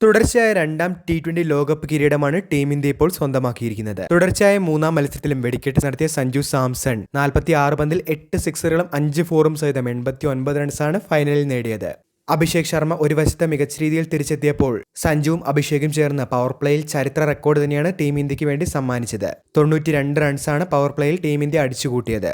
തുടർച്ചയായ രണ്ടാം T20 ലോകകപ്പ് കിരീടമാണ് ടീം ഇന്ത്യ ഇപ്പോൾ സ്വന്തമാക്കിയിരിക്കുന്നത്. തുടർച്ചയായ മൂന്നാം മത്സരത്തിലും വെടിക്കെട്ട് നടത്തിയ സഞ്ജു സാംസൺ 46 പന്തിൽ 8 സിക്സറുകളും 5 ഫോറും സഹിതം 89 റൺസാണ് ഫൈനലിൽ നേടിയത്. അഭിഷേക് ശർമ്മ ഒരു വശത്ത് മികച്ച രീതിയിൽ തിരിച്ചെത്തിയപ്പോൾ സഞ്ജുവും അഭിഷേകും ചേർന്ന് പവർ പ്ലേയിൽ ചരിത്ര റെക്കോർഡ് തന്നെയാണ് ടീം ഇന്ത്യക്ക് വേണ്ടി സമ്മാനിച്ചത്. 92 റൺസാണ് പവർ പ്ലേയിൽ ടീം ഇന്ത്യ അടിച്ചുകൂട്ടിയത്.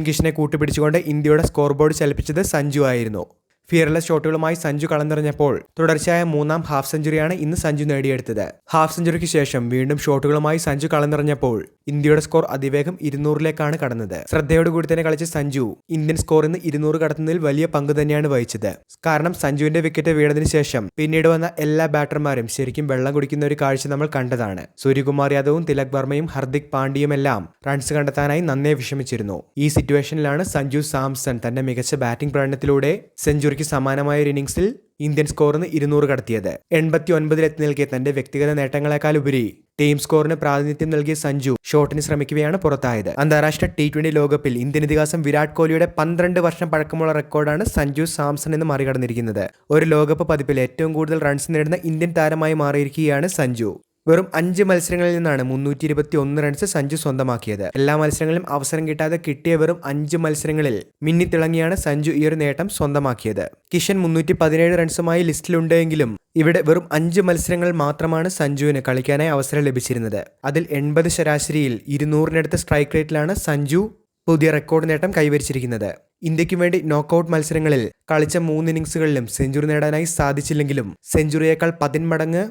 കിഷനെ കൂട്ടുപിടിച്ചുകൊണ്ട് ഇന്ത്യയുടെ സ്കോർ ബോർഡ് ചലിപ്പിച്ചത് സഞ്ജു ആയിരുന്നു. ഫിയർലെസ് ഷോട്ടുകളുമായി സഞ്ജു കളഞ്ഞെറിഞ്ഞപ്പോൾ തുടർച്ചയായ മൂന്നാം ഹാഫ് സെഞ്ചുറിയാണ് ഇന്ന് സഞ്ജു നേടിയെടുത്തത്. ഹാഫ് സെഞ്ചുറിക്ക് ശേഷം വീണ്ടും ഷോട്ടുകളുമായി സഞ്ജു കളഞ്ഞെറിഞ്ഞപ്പോൾ ഇന്ത്യയുടെ സ്കോർ അതിവേഗം 200ലേക്കാണ് കടന്നത്. ശ്രദ്ധയോടുകൂടി തന്നെ കളിച്ച സഞ്ജു ഇന്ത്യൻ സ്കോർ ഇന്ന് 200 കടത്തുന്നതിൽ വലിയ പങ്ക് തന്നെയാണ് വഹിച്ചത്. കാരണം സഞ്ജുവിന്റെ വിക്കറ്റ് വീണതിന് ശേഷം പിന്നീട് വന്ന എല്ലാ ബാറ്റർമാരും ശരിക്കും വെള്ളം കുടിക്കുന്ന ഒരു കാഴ്ച നമ്മൾ കണ്ടതാണ്. സൂര്യകുമാർ യാദവും തിലക് വർമ്മയും ഹർദിക് പാണ്ഡ്യയുമെല്ലാം റൺസ് കണ്ടെത്താനായി നന്നേ വിഷമിച്ചിരുന്നു. ഈ സിറ്റുവേഷനിലാണ് സഞ്ജു സാംസൺ തന്റെ മികച്ച ബാറ്റിംഗ് പ്രകടനത്തിലൂടെ സെഞ്ചുറി സമാനമായ ഒരു ഇന്നിംഗ്സിൽ ഇന്ത്യൻ സ്കോറിന് 200 കടത്തിയത്. 89 എത്തി നിൽക്കിയ തന്റെ വ്യക്തിഗത നേട്ടങ്ങളെക്കാൾ ഉപരി ടീം സ്കോറിന് പ്രാതിനിധ്യം നൽകിയ സഞ്ജു ഷോട്ടിന് ശ്രമിക്കുകയാണ് പുറത്തായത്. അന്താരാഷ്ട്ര T20 ലോകകപ്പിൽ ഇന്ത്യൻ ഇതിഹാസം വിരാട് കോഹ്ലിയുടെ 12 വർഷം പഴക്കമുള്ള റെക്കോർഡാണ് സഞ്ജു സാംസൺ എന്ന് മറികടന്നിരിക്കുന്നത്. ഒരു ലോകകപ്പ് പതിപ്പിൽ ഏറ്റവും കൂടുതൽ റൺസ് നേടുന്ന ഇന്ത്യൻ താരമായി മാറിയിരിക്കുകയാണ് സഞ്ജു. വെറും 5 മത്സരങ്ങളിൽ നിന്നാണ് 321 റൺസ് സഞ്ജു സ്വന്തമാക്കിയത്. എല്ലാ മത്സരങ്ങളിലും അവസരം കിട്ടാതെ കിട്ടിയ വെറും 5 മത്സരങ്ങളിൽ മിന്നിത്തിളങ്ങിയാണ് സഞ്ജു ഈ ഒരു നേട്ടം സ്വന്തമാക്കിയത്. കിഷൻ 317 റൺസുമായി ലിസ്റ്റിലുണ്ടെങ്കിലും ഇവിടെ വെറും 5 മത്സരങ്ങൾ മാത്രമാണ് സഞ്ജുവിന് കളിക്കാനായി അവസരം ലഭിച്ചിരുന്നത്. അതിൽ 80 ശരാശരിയിൽ 200-നടുത്ത സ്ട്രൈക്ക് റേറ്റിലാണ് സഞ്ജു പുതിയ റെക്കോർഡ് നേട്ടം കൈവരിച്ചിരിക്കുന്നത്. ഇന്ത്യയ്ക്ക് വേണ്ടി നോക്കൌട്ട് മത്സരങ്ങളിൽ കളിച്ച 3 ഇന്നിംഗ്സുകളിലും സെഞ്ചുറി നേടാനായി സാധിച്ചില്ലെങ്കിലും സെഞ്ചുറിയേക്കാൾ 10 മടങ്ങ്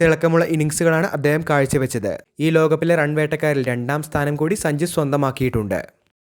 തിളക്കമുള്ള ഇന്നിംഗ്സുകളാണ് അദ്ദേഹം കാഴ്ചവെച്ചത്. ഈ ലോകകപ്പിലെ റൺ വേട്ടക്കാരിൽ 2ാം സ്ഥാനം കൂടി സഞ്ജു സ്വന്തമാക്കിയിട്ടുണ്ട്.